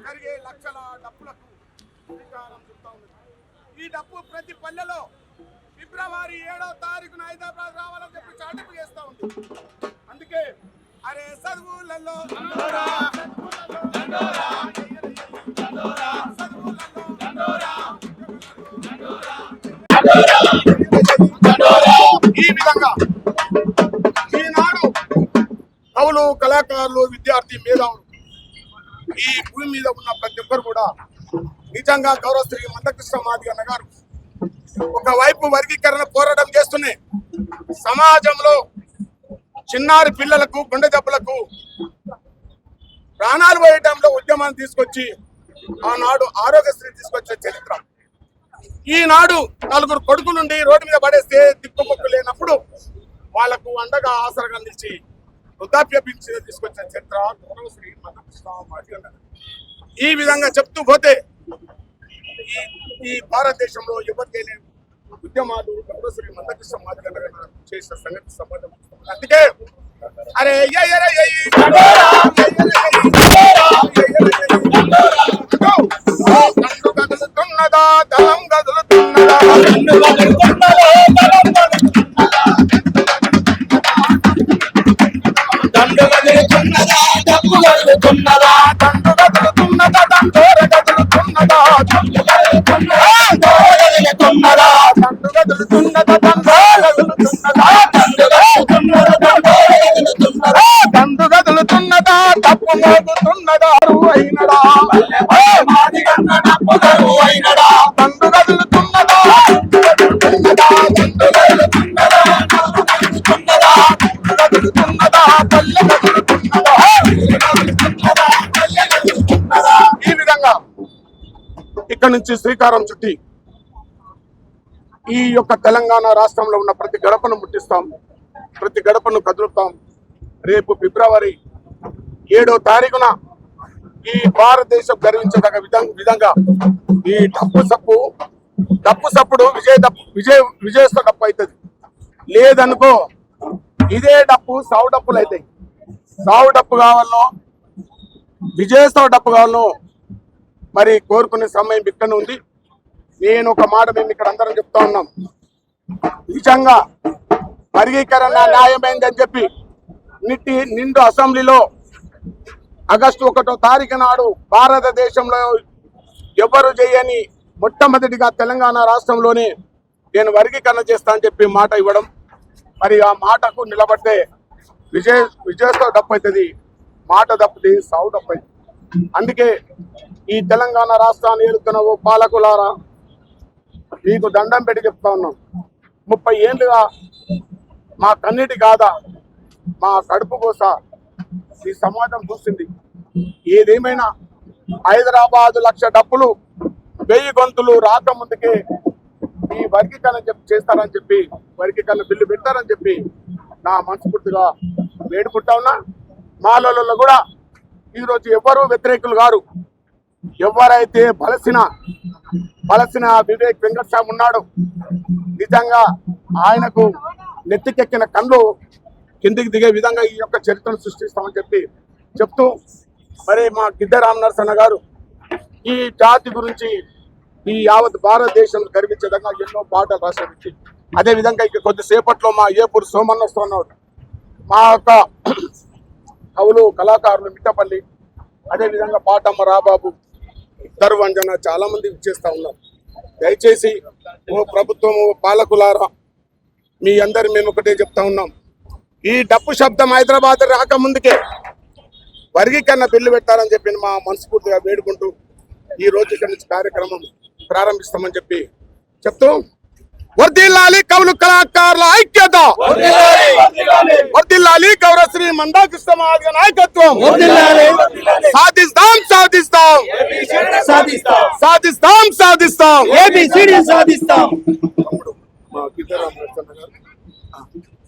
జరిగే లక్షల డప్పులకు శ్రీకారం చుడతా ఉంది. ఈ డప్పు ప్రతి పల్లెలో ఫిబ్రవరి 7వ తారీఖున హైదరాబాద్ రావాలని చెప్పి చాటింపు చేస్తా ఉంది. అందుకే అరే చదువులలో ఈ విధంగా ఈనాడు కవులు, కళాకారులు, విద్యార్థి మేధావులు ఈ భూమి మీద ఉన్న ప్రతి ఒక్కరు కూడా నిజంగా గౌరవ శ్రీ మందకృష్ణ మాదిగ అన్న గారు ఒకవైపు వర్గీకరణ పోరాటం చేస్తూనే సమాజంలో చిన్నారి పిల్లలకు గుండె దెబ్బలకు ప్రాణాలు పోయటంలో ఉద్యమాన్ని తీసుకొచ్చి ఆనాడు ఆరోగ్యశ్రీ తీసుకొచ్చే చరిత్ర. ఈనాడు నలుగురు కొడుకులుండి రోడ్డు మీద పడేస్తే దిక్కుమొక్కు లేనప్పుడు వాళ్లకు అండగా ఆసరగా నిలిచి వృద్ధాప్య పింఛను తీసుకొచ్చిన చరిత్ర గౌరవ శ్రీ మందకృష్ణ మాదిగ అన్న. ఈ విధంగా చెప్తూ పోతే ఈ భారతదేశంలో ఎవరికైనా ఉద్యమాలు గౌరవ శ్రీ మందకృష్ణ మాదిగ అన్న చేసిన సంగతి సంబంధం. అందుకే అరే కదులుతున్నదా దళం కదులుతున్నదా దండు కదులుతున్నదా డప్పు కదులుతున్నదా దండు కదులుతున్నదా దండోర కదులుతున్నదా దండు కదులుతున్నదా దండు కదులుతున్నదా దండోర కదులుతున్నదా దండు కదులుతున్నదా డప్పు మోగుతున్నదా అయినడా డప్పు అయినడా దండు కదులుతున్నదా ఈ విధంగా ఇక్కడ నుంచి శ్రీకారం చుట్టి ఈ యొక్క తెలంగాణ రాష్ట్రంలో ఉన్న ప్రతి గడపను ముట్టిస్తాం, ప్రతి గడపను కదులుతాం. రేపు ఫిబ్రవరి 7వ తారీఖున ఈ భారతదేశం గర్వించదగ విధంగా ఈ డప్పు సప్పుడు విజయస్వ డప్పు అవుతుంది. లేదనుకో ఇదే డప్పు సావు డప్పులు అవుతాయి. సావు డప్పు కావాలనో విజయస్వ డప్పు కావాలనో మరి కోరుకునే సమయం ఇక్కడ ఉంది. నేను ఒక మాట మేము ఇక్కడ అందరం చెప్తా ఉన్నాం, నిజంగా వర్గీకరణ న్యాయమైందని చెప్పి నిండు అసెంబ్లీలో ఆగస్టు 1వ తారీఖు నాడు భారతదేశంలో ఎవరు చేయని మొట్టమొదటిగా తెలంగాణ రాష్ట్రంలోనే నేను వర్గీకరణ చేస్తా అని చెప్పి మాట ఇవ్వడం, మరి ఆ మాటకు నిలబడితే విజయస్వ డప్పు అవుతుంది, మాట తప్పుది సావు డప్పు అవుతుంది. అందుకే ఈ తెలంగాణ రాష్ట్రాన్ని ఏలుతున్న ఓ పాలకులారా మీకు దండం పెట్టి చెప్తా ఉన్నాం. 30 ఏళ్ళుగా మా కన్నీటి గాథ, మా కడుపు కోస ఈ సమాజం చూసింది. ఏదేమైనా హైదరాబాద్ 1,00,000 డప్పులు 1000 గొంతులు రాకముందుకే ఈ వర్గీకరణ చేస్తారని చెప్పి వర్గీకరణ బిల్లు పెడతారని చెప్పి నా మనస్ఫూర్తిగా వేడుకుంటా ఉన్నా. మాలలో కూడా ఈరోజు ఎవరు వ్యతిరేకులు గారు. ఎవరైతే బలసిన వివేక్ వెంకటస్వామి ఉన్నాడు, నిజంగా ఆయనకు నెత్తికెక్కిన కళ్ళు కిందికి దిగే విధంగా ఈ యొక్క చరిత్రను సృష్టిస్తామని చెప్తూ మరి మా గిద్దె రామనరసన్న గారు ఈ జాతి గురించి ఈ యావత్ భారతదేశం గర్వించేదంగా ఎన్నో పాటలు రాసే వ్యక్తి. అదే విధంగా ఇక కొద్దిసేపట్లో మా ఏపూరు సోమన్న వస్తున్నాడు. మా యొక్క కవులు కళాకారులు మిట్టపల్లి, అదే విధంగా పాటమ్మ రాబాబు, దర్వంజన చాలా మంది ఇచ్చేస్తా ఉన్నారు. దయచేసి ఓ ప్రభుత్వం, ఓ పాలకులారా, మీ అందరు మేము ఒకటే చెప్తా ఉన్నాం. ఈ డప్పు శబ్దం హైదరాబాద్ రాకముందుకే వర్గీకరణ బిల్లు పెట్టాలని చెప్పి మా మనస్ఫూర్తిగా వేడుకుంటూ ఈ రోజు ఇక్కడి నుంచి కార్యక్రమం ప్రారంభిస్తామని చెప్పి చెప్తూ, వర్ధిల్లాలి కవులు కళాకారుల ఐక్యత, వర్ధిల్లాలి గౌరవశ్రీ మందాకృష్ణ మహారాజ్ నాయకత్వం, సాధిస్తాం సాధిస్తాం సాధిస్తాం సాధిస్తాం సాధిస్తాం.